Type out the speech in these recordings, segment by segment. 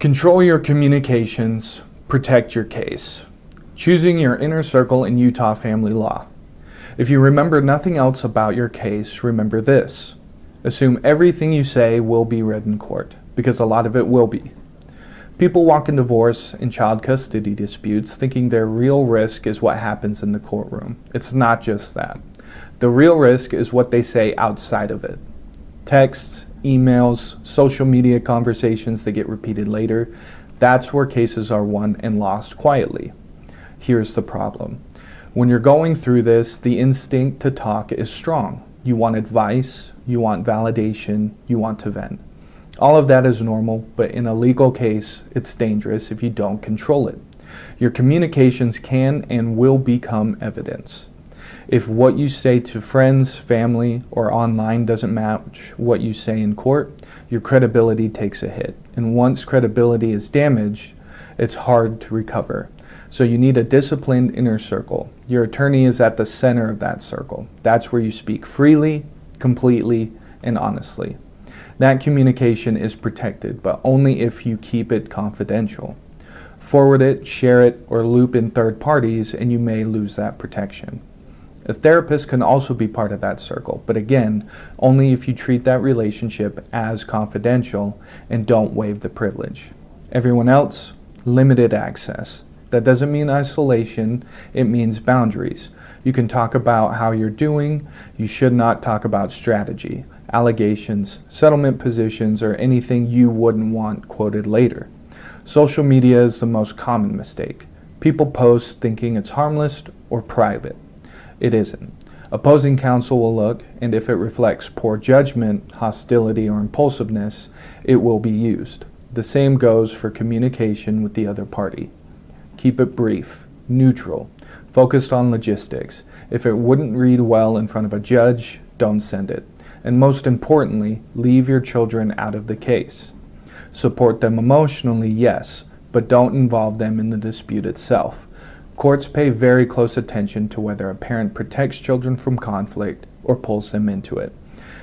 Control your communications, protect your case. Choosing your inner circle in Utah family law. If you remember nothing else about your case, remember this. Assume everything you say will be read in court, because a lot of it will be. People walk in divorce and child custody disputes thinking their real risk is what happens in the courtroom. It's not just that. The real risk is what they say outside of it. Texts, emails, social media conversations that get repeated later. That's where cases are won and lost quietly. Here's the problem. When you're going through this, the instinct to talk is strong. You want advice, you want validation, you want to vent. All of that is normal, but in a legal case, it's dangerous if you don't control it. Your communications can and will become evidence. If what you say to friends, family, or online doesn't match what you say in court, your credibility takes a hit. And once credibility is damaged, it's hard to recover. So you need a disciplined inner circle. Your attorney is at the center of that circle. That's where you speak freely, completely, and honestly. That communication is protected, but only if you keep it confidential. Forward it, share it, or loop in third parties, and you may lose that protection. A therapist can also be part of that circle, but again, only if you treat that relationship as confidential and don't waive the privilege. Everyone else, limited access. That doesn't mean isolation, it means boundaries. You can talk about how you're doing, you should not talk about strategy, allegations, settlement positions, or anything you wouldn't want quoted later. Social media is the most common mistake. People post thinking it's harmless or private. It isn't. Opposing counsel will look, and if it reflects poor judgment, hostility, or impulsiveness, it will be used. The same goes for communication with the other party. Keep it brief, neutral, focused on logistics. If it wouldn't read well in front of a judge, don't send it. And most importantly, leave your children out of the case. Support them emotionally, yes, but don't involve them in the dispute itself. Courts pay very close attention to whether a parent protects children from conflict or pulls them into it.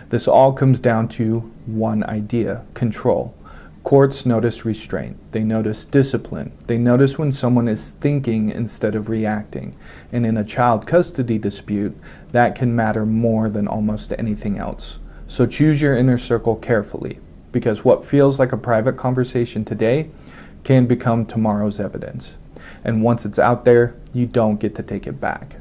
This all comes down to one idea: control. Courts notice restraint. They notice discipline. They notice when someone is thinking instead of reacting. And in a child custody dispute, that can matter more than almost anything else. So choose your inner circle carefully, because what feels like a private conversation today can become tomorrow's evidence. And once it's out there, you don't get to take it back.